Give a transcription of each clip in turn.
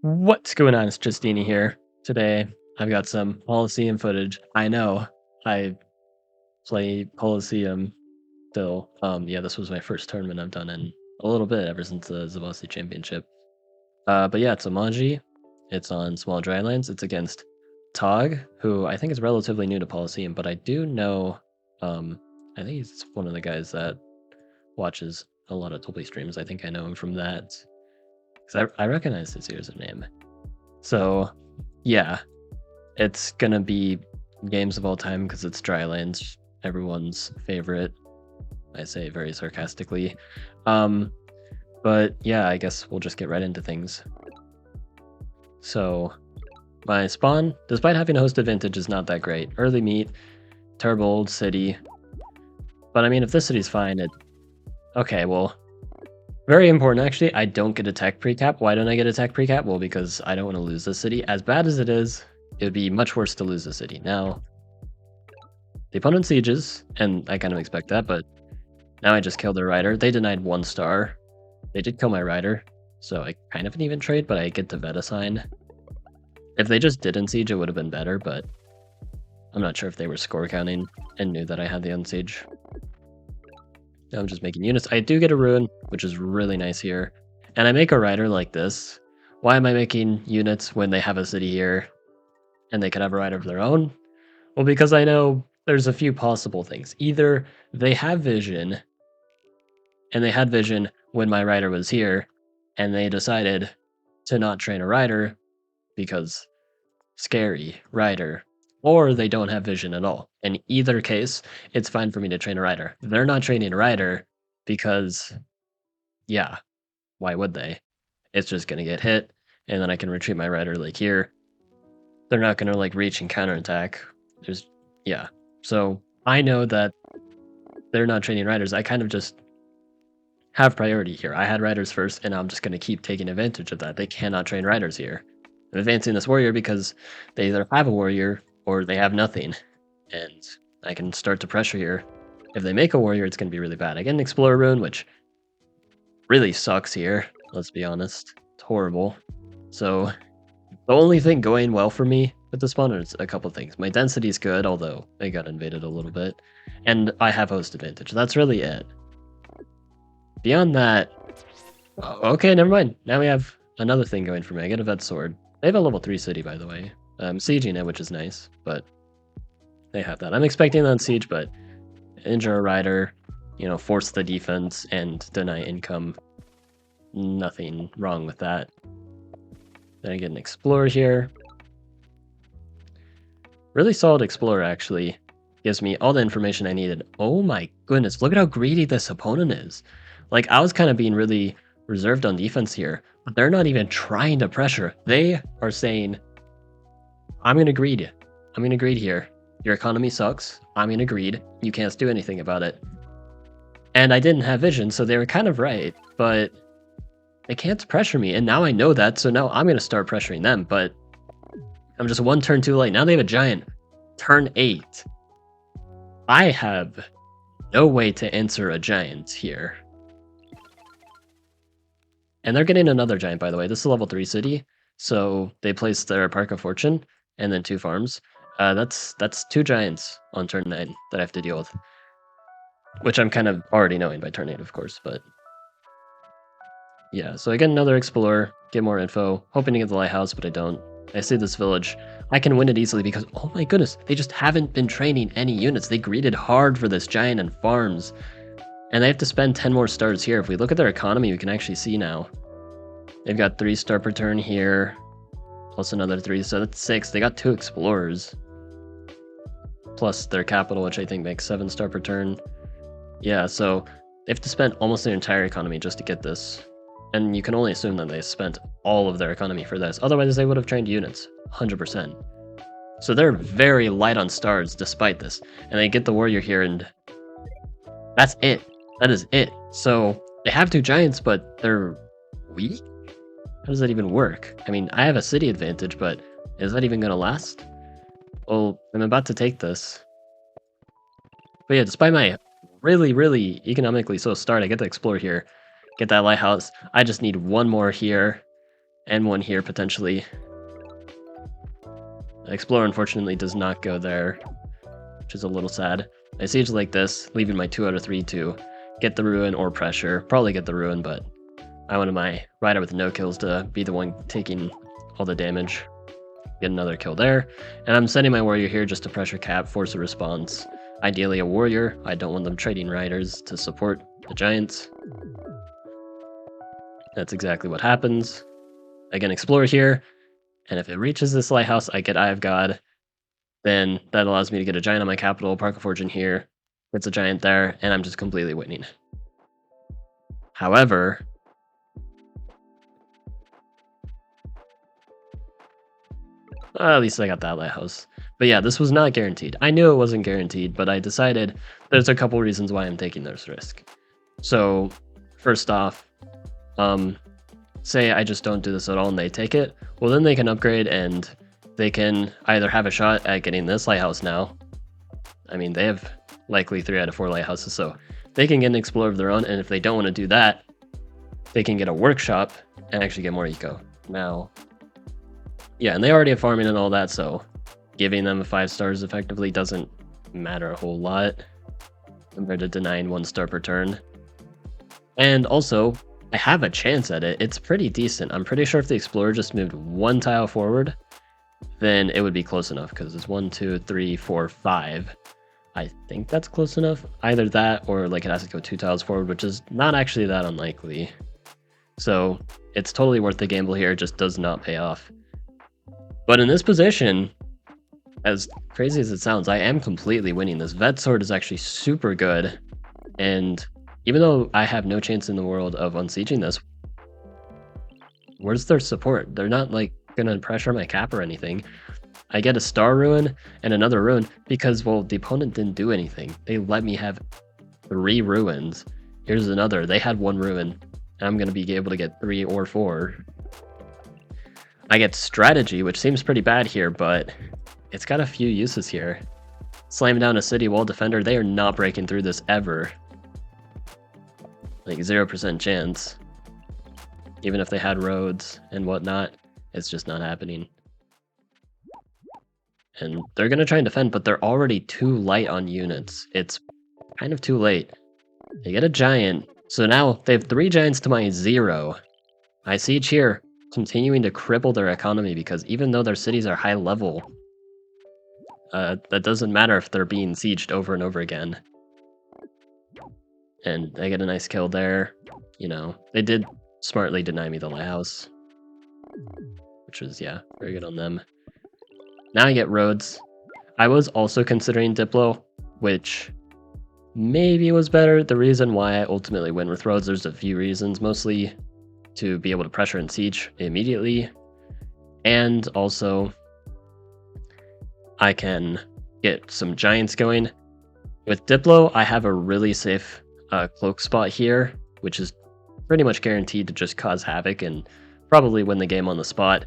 What's going on? It's Justeeni here. Today, I've got some Polysseum footage. I know I play Polysseum still. Yeah, this was my first tournament I've done in a little bit ever since the Zavasi Championship. But yeah, it's Oumaji. It's on Small Drylands. It's against Tog, who I think is relatively new to Polysseum, but I do know, I think he's one of the guys that watches a lot of Tulpe streams. I think I know him from that. Because I recognize his username. So, yeah, it's gonna be games of all time because it's Drylands, everyone's favorite. I say very sarcastically. But yeah, I guess we'll just get right into things. So, my spawn, despite having a host advantage, is not that great. Early meet, terrible old city. But I mean, if this city's fine, okay, well, very important actually, I don't get attack precap. Why don't I get attack precap? Well, because I don't want to lose this city. As bad as it is, it would be much worse to lose the city. Now, the opponent sieges, and I kind of expect that, but now I just killed their rider. They denied 1 star. They did kill my rider, so I kind of an even trade, but I get the vet assign. If they just didn't siege, it would have been better, but I'm not sure if they were score counting and knew that I had the unsiege. Now I'm just making units. I do get a ruin, which is really nice here. And I make a rider like this. Why am I making units when they have a city here and they could have a rider of their own? Well, because I know there's a few possible things. Either they have vision, and they had vision when my rider was here, and they decided to not train a rider because scary rider, or they don't have vision at all. In either case, it's fine for me to train a rider. They're not training a rider because, yeah, why would they? It's just going to get hit, and then I can retreat my rider like here. They're not going to like reach and counterattack. Yeah. So I know that they're not training riders. I kind of just have priority here. I had riders first, and I'm just going to keep taking advantage of that. They cannot train riders here. I'm advancing this warrior because they either have a warrior or they have nothing, and I can start to pressure here. If they make a warrior, it's going to be really bad. I get an explorer rune, which really sucks here. Let's be honest. It's horrible. So the only thing going well for me with the spawner is a couple things. My density is good, although I got invaded a little bit, and I have host advantage. That's really it. Beyond that, okay, never mind. Now we have another thing going for me. I get a vet sword. They have a level 3 city, by the way. I'm sieging it, which is nice, but they have that. I'm expecting that on siege, but injure a rider, force the defense and deny income. Nothing wrong with that. Then I get an explorer here. Really solid explorer, actually. Gives me all the information I needed. Oh my goodness, look at how greedy this opponent is. Like, I was kind of being really reserved on defense here, but they're not even trying to pressure. They are saying, I'm going to greed. I'm going to greed here. Your economy sucks. I'm going to greed. You can't do anything about it. And I didn't have vision, so they were kind of right, but they can't pressure me. And now I know that, so now I'm going to start pressuring them, but I'm just 1 turn too late. Now they have a giant. Turn 8. I have no way to answer a giant here. And they're getting another giant, by the way. This is a level 3 city, so they placed their Park of Fortune and then 2 farms. That's 2 giants on turn 9 that I have to deal with, which I'm kind of already knowing by turn 8, of course, but yeah. So I get another explorer, get more info, hoping to get the lighthouse, but I don't. I see this village. I can win it easily because, oh my goodness, they just haven't been training any units. They greeded hard for this giant and farms. And they have to spend 10 more stars here. If we look at their economy, we can actually see now. They've got 3 star per turn here, plus another 3, so that's 6. They got 2 explorers, plus their capital, which I think makes 7 star per turn. Yeah, so they have to spend almost their entire economy just to get this. And you can only assume that they spent all of their economy for this. Otherwise, they would have trained units, 100%. So they're very light on stars despite this. And they get the warrior here, and that's it. That is it. So they have 2 giants, but they're weak? How does that even work? I mean, I have a city advantage, but is that even going to last? Well, I'm about to take this. But yeah, despite my really, really economically slow start, I get to explore here, get that lighthouse. I just need 1 more here, And one here, potentially. Explorer, unfortunately, does not go there, which is a little sad. I siege like this, leaving my 2 out of 3 to get the ruin or pressure. Probably get the ruin, but I wanted my rider with no kills to be the one taking all the damage. Get another kill there. And I'm sending my warrior here just to pressure cap, force a response. Ideally a warrior. I don't want them trading riders to support the giants. That's exactly what happens. Again, explorer here. And if it reaches this lighthouse, I get Eye of God. Then that allows me to get a giant on my capital, Park of Fortune here. It's a giant there, and I'm just completely winning. However, at least I got that lighthouse. But yeah, this was not guaranteed. I knew it wasn't guaranteed, but I decided there's a couple reasons why I'm taking this risk. So, first off, say I just don't do this at all and they take it, well then they can upgrade and they can either have a shot at getting this lighthouse now. I mean, they have likely 3 out of 4 lighthouses, so they can get an explorer of their own, and if they don't want to do that, they can get a workshop and actually get more eco. Now, yeah, and they already have farming and all that, so giving them 5 stars effectively doesn't matter a whole lot compared to denying 1 star per turn. And also, I have a chance at it. It's pretty decent. I'm pretty sure if the explorer just moved 1 tile forward, then it would be close enough, because it's 1, 2, 3, 4, 5. I think that's close enough. Either that or like it has to go 2 tiles forward, which is not actually that unlikely. So it's totally worth the gamble here. It just does not pay off. But in this position, as crazy as it sounds, I am completely winning. This Vet Sword is actually super good. And even though I have no chance in the world of unsieging this, where's their support? They're not like gonna pressure my cap or anything. I get a star ruin and another ruin because, well, the opponent didn't do anything. They let me have 3 ruins. Here's another. They had 1 ruin, and I'm gonna be able to get 3 or 4. I get strategy, which seems pretty bad here, but it's got a few uses here. Slam down a city wall defender. They are not breaking through this ever. Like 0% chance. Even if they had roads and whatnot, it's just not happening. And they're going to try and defend, but they're already too light on units. It's kind of too late. They get a giant. So now they have 3 giants to my 0. I siege here, continuing to cripple their economy, because even though their cities are high level, that doesn't matter if they're being sieged over and over again. And they get a nice kill there. You know, they did smartly deny me the lighthouse, which was, yeah, very good on them. Now I get roads. I was also considering Diplo, which maybe was better. The reason why I ultimately went with roads, there's a few reasons, mostly to be able to pressure and siege immediately, and also I can get some giants going. With Diplo, I have a really safe cloak spot here, which is pretty much guaranteed to just cause havoc and probably win the game on the spot.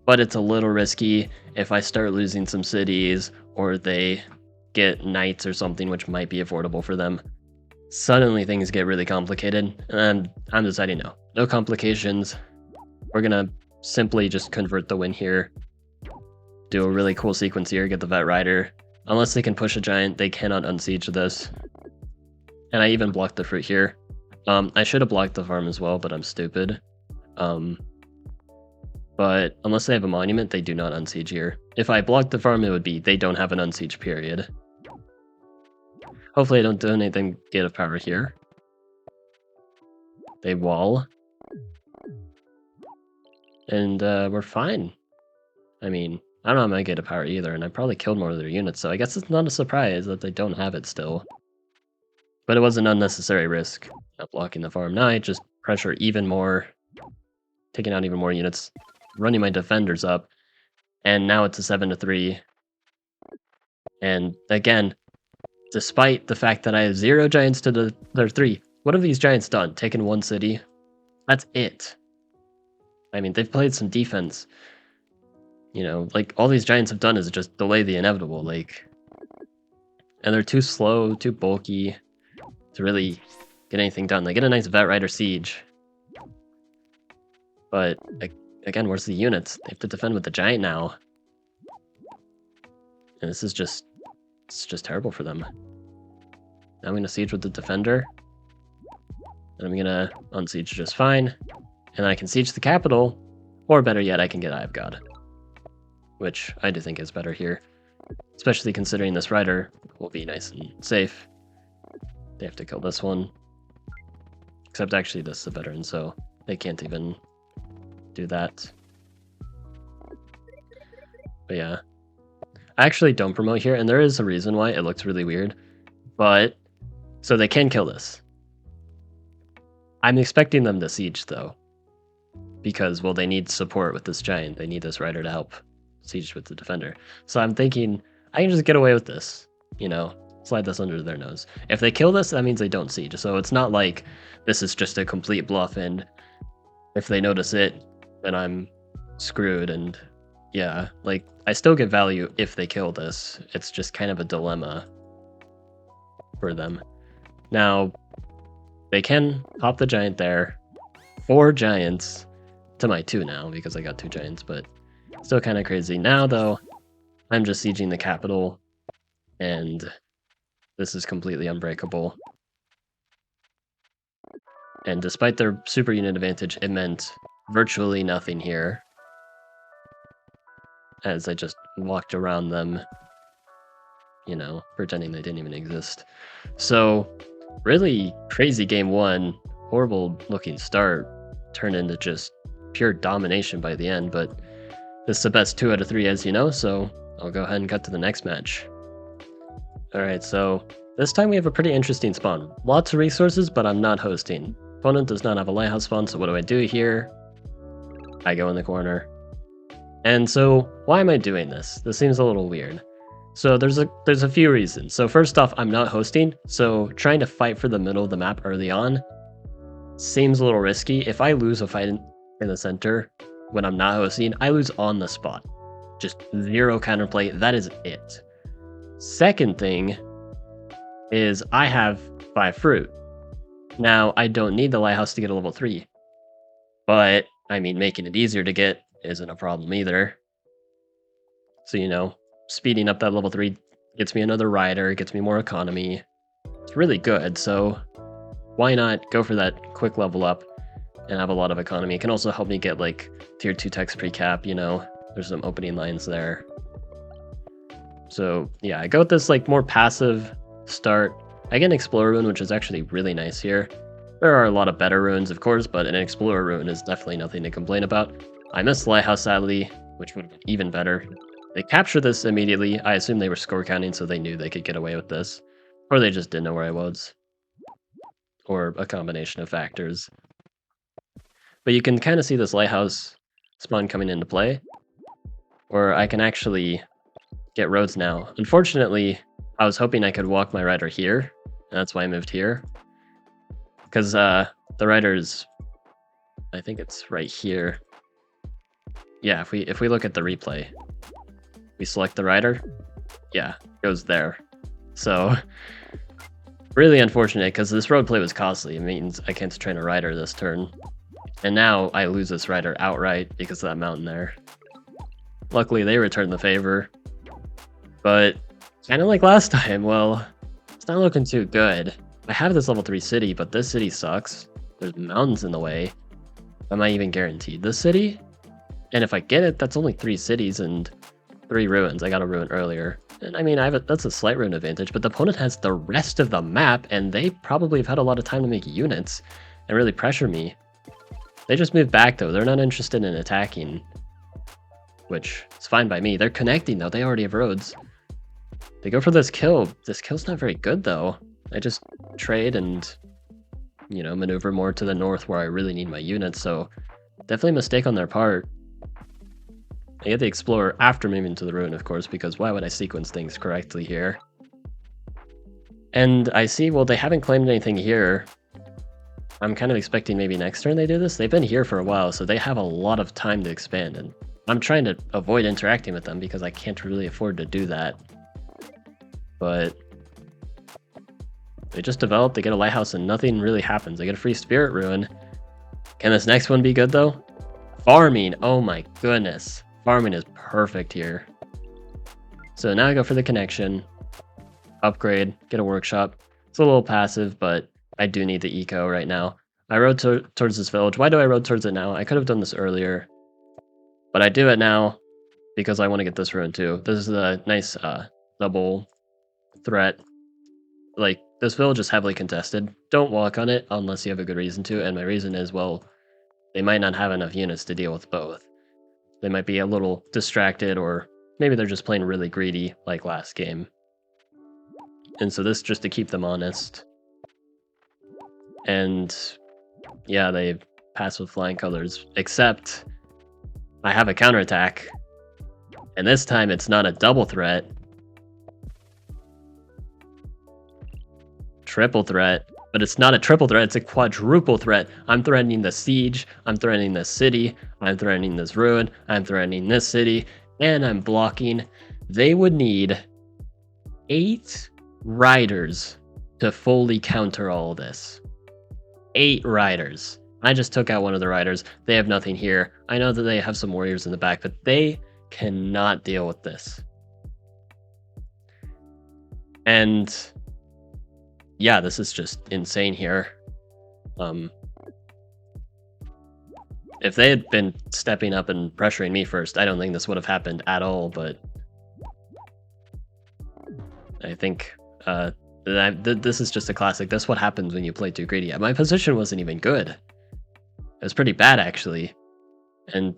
But it's a little risky if I start losing some cities or they get knights or something, which might be affordable for them. Suddenly things get really complicated, and I'm deciding no complications. We're gonna simply just convert the win here. Do a really cool sequence here, get the Vet Rider. Unless they can push a giant, they cannot unsiege this. And I even blocked the fruit here. I should have blocked the farm as well, but I'm stupid. But unless they have a monument, they do not unsiege here. If I blocked the farm, it would be they don't have an unsiege period. Hopefully I don't do anything Gate of Power here. They wall. And we're fine. I mean, I don't have my Gate of Power either, and I probably killed more of their units, so I guess it's not a surprise that they don't have it still. But it was an unnecessary risk, not blocking the farm. Now I just pressure even more, taking out even more units, running my defenders up, and now it's a 7-3. And again, despite the fact that I have 0 giants to their 3, what have these giants done? Taken 1 city? That's it. I mean, they've played some defense. You know, like, all these giants have done is just delay the inevitable, like... And they're too slow, too bulky to really get anything done. They get a nice Vet Rider siege. But again, where's the units? They have to defend with the giant now. And this is just, it's just terrible for them. Now I'm going to siege with the defender. And I'm going to unsiege just fine. And then I can siege the capital. Or better yet, I can get Eye of God. Which I do think is better here. Especially considering this rider will be nice and safe. They have to kill this one. Except actually this is a veteran, so they can't even do that. But yeah. I actually don't promote here, and there is a reason why. It looks really weird. But, so they can kill this. I'm expecting them to siege, though. Because, well, they need support with this giant. They need this rider to help siege with the defender. So I'm thinking, I can just get away with this. You know, slide this under their nose. If they kill this, that means they don't siege. So it's not like this is just a complete bluff, and if they notice it, then I'm screwed, and yeah, like, I still get value if they kill this. It's just kind of a dilemma for them. Now, they can pop the giant there. 4 giants to my 2 now, because I got 2 giants, but still kind of crazy. Now, though, I'm just sieging the capital, and this is completely unbreakable. And despite their super unit advantage, it meant virtually nothing here, as I just walked around them, you know, pretending they didn't even exist. So, really crazy game 1, horrible looking start, turned into just pure domination by the end, but this is the best 2 out of 3, as you know, so I'll go ahead and cut to the next match. Alright, so this time we have a pretty interesting spawn. Lots of resources, but I'm not hosting. Opponent does not have a lighthouse spawn, so what do I do here? I go in the corner. And so, why am I doing this? This seems a little weird. So there's a few reasons. So first off, I'm not hosting, so trying to fight for the middle of the map early on seems a little risky. If I lose a fight in the center when I'm not hosting, I lose on the spot. Just 0 counterplay, that is it. Second thing is I have 5 fruit. Now, I don't need the lighthouse to get a level 3, but, I mean, making it easier to get isn't a problem either. So, you know, speeding up that level 3 gets me another rider, gets me more economy. It's really good, so why not go for that quick level up and have a lot of economy? It can also help me get, like, tier 2 text pre-cap, you know? There's some opening lines there. So, yeah, I go with this, like, more passive start. I get an Explorer rune, which is actually really nice here. There are a lot of better runes, of course, but an Explorer rune is definitely nothing to complain about. I missed Lighthouse, sadly, which would have been even better. They captured this immediately. I assume they were score counting, so they knew they could get away with this. Or they just didn't know where I was. Or a combination of factors. But you can kind of see this Lighthouse spawn coming into play. Or I can actually get roads now. Unfortunately, I was hoping I could walk my rider here. And that's why I moved here. Because the rider's, I think it's right here. Yeah, if we look at the replay, we select the rider. Yeah, it goes there. So, really unfortunate, because this road play was costly. It means I can't train a rider this turn. And now I lose this rider outright because of that mountain there. Luckily, they returned the favor. But, kind of like last time, well, it's not looking too good. I have this level 3 city, but this city sucks. There's mountains in the way. Am I even guaranteed this city? And if I get it, that's only 3 cities and 3 ruins. I got a ruin earlier. And I mean, that's a slight ruin advantage, but the opponent has the rest of the map, and they probably have had a lot of time to make units and really pressure me. They just moved back, though. They're not interested in attacking, which is fine by me. They're connecting, though. They already have roads. They go for this kill. This kill's not very good, though. I just trade and, you know, maneuver more to the north where I really need my units, so definitely a mistake on their part. I get the Explorer after moving to the ruin, of course, because why would I sequence things correctly here? And I see, well, they haven't claimed anything here. I'm kind of expecting maybe next turn they do this. They've been here for a while, so they have a lot of time to expand, and I'm trying to avoid interacting with them because I can't really afford to do that. But they just develop, they get a lighthouse, and nothing really happens. They get a free spirit ruin. Can this next one be good, though? Farming, oh my goodness. Farming is perfect here. So now I go for the connection, upgrade, get a workshop. It's a little passive, but I do need the eco right now. I rode towards this village. Why do I rode towards it now? I could have done this earlier, but I do it now because I want to get this ruin too. This is a nice double threat. Like, this village is heavily contested. Don't walk on it unless you have a good reason to, and my reason is, well, they might not have enough units to deal with both. They might be a little distracted, or maybe they're just playing really greedy like last game. And so this just to keep them honest. And yeah, they pass with flying colors, except I have a counterattack. And this time it's not a double threat. Triple threat. But it's not a triple threat, it's a quadruple threat. I'm threatening the siege, I'm threatening this city, I'm threatening this ruin, I'm threatening this city, and I'm blocking. They would need 8 riders to fully counter all this. 8 riders. I just took out one of the riders. They have nothing here. I know that they have some warriors in the back, but they cannot deal with this. And yeah, this is just insane here. If they had been stepping up and pressuring me first, I don't think this would have happened at all, but I think this is just a classic. That's what happens when you play too greedy. My position wasn't even good. It was pretty bad, actually.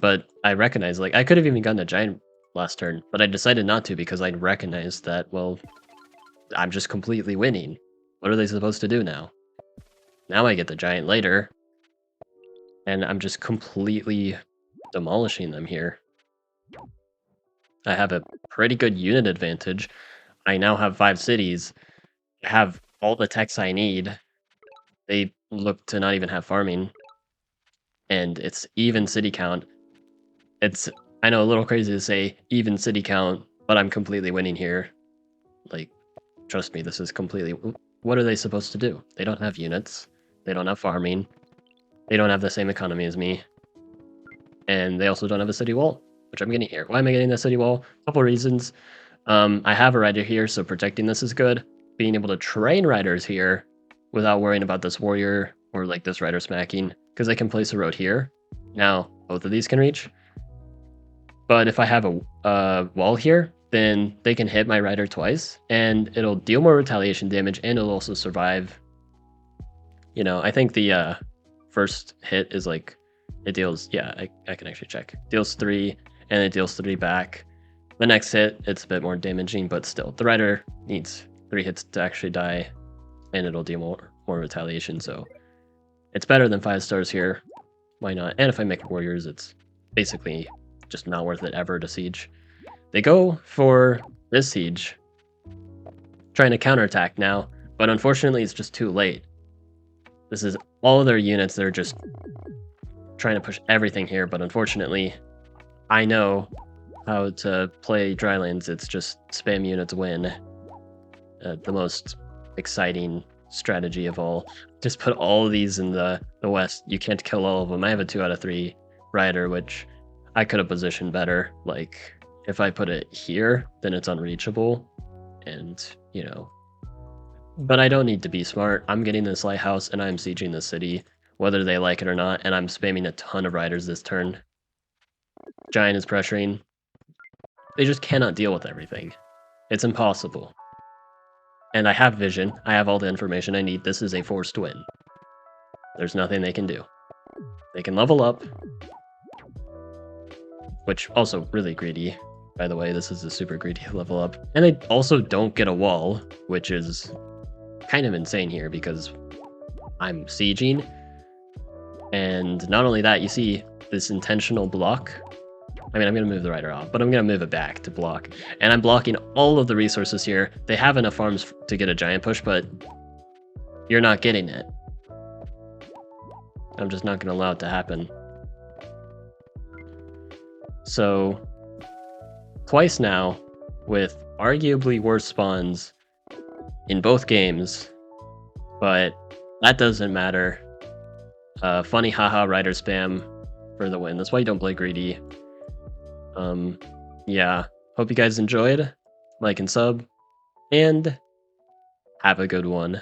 But I recognized, like, I could have even gotten a giant last turn, but I decided not to because I recognized that, well, I'm just completely winning. What are they supposed to do now? Now I get the giant later, and I'm just completely demolishing them here. I have a pretty good unit advantage. I now have 5 cities. I have all the techs I need. They look to not even have farming. And it's even city count. It's, I know, a little crazy to say even city count, but I'm completely winning here. Like, trust me, this is completely... What are they supposed to do? They don't have units. They don't have farming. They don't have the same economy as me. And they also don't have a city wall, which I'm getting here. Why am I getting the city wall? A couple reasons. I have a rider here, so protecting this is good. Being able to train riders here without worrying about this warrior or like this rider smacking, because I can place a road here. Now, both of these can reach. But if I have a wall here, then they can hit my rider twice, and it'll deal more retaliation damage, and it'll also survive. You know, I think the first hit is like, it deals, yeah, I can actually check. Deals 3, and it deals 3 back. The next hit, it's a bit more damaging, but still, the rider needs 3 hits to actually die, and it'll deal more retaliation, so it's better than 5 stars here. Why not? And if I make warriors, it's basically just not worth it ever to siege. They go for this siege, trying to counterattack now, but unfortunately it's just too late. This is all of their units, they're just trying to push everything here, but unfortunately, I know how to play Drylands. It's just spam units win. The most exciting strategy of all. Just put all of these in the west. You can't kill all of them. I have a 2 out of 3 rider, which I could have positioned better. Like, if I put it here, then it's unreachable. And, you know. But I don't need to be smart. I'm getting this lighthouse, and I'm sieging the city, whether they like it or not, and I'm spamming a ton of riders this turn. Giant is pressuring. They just cannot deal with everything. It's impossible. And I have vision. I have all the information I need. This is a forced win. There's nothing they can do. They can level up, which also really greedy. By the way, this is a super greedy level up. And they also don't get a wall, which is kind of insane here because I'm sieging. And not only that, you see this intentional block. I mean, I'm going to move the rider off, but I'm going to move it back to block. And I'm blocking all of the resources here. They have enough farms to get a giant push, but you're not getting it. I'm just not going to allow it to happen. So, twice now, with arguably worse spawns in both games, but that doesn't matter. Funny haha rider spam for the win. That's why you don't play greedy. Yeah. Hope you guys enjoyed. Like and sub. And have a good one.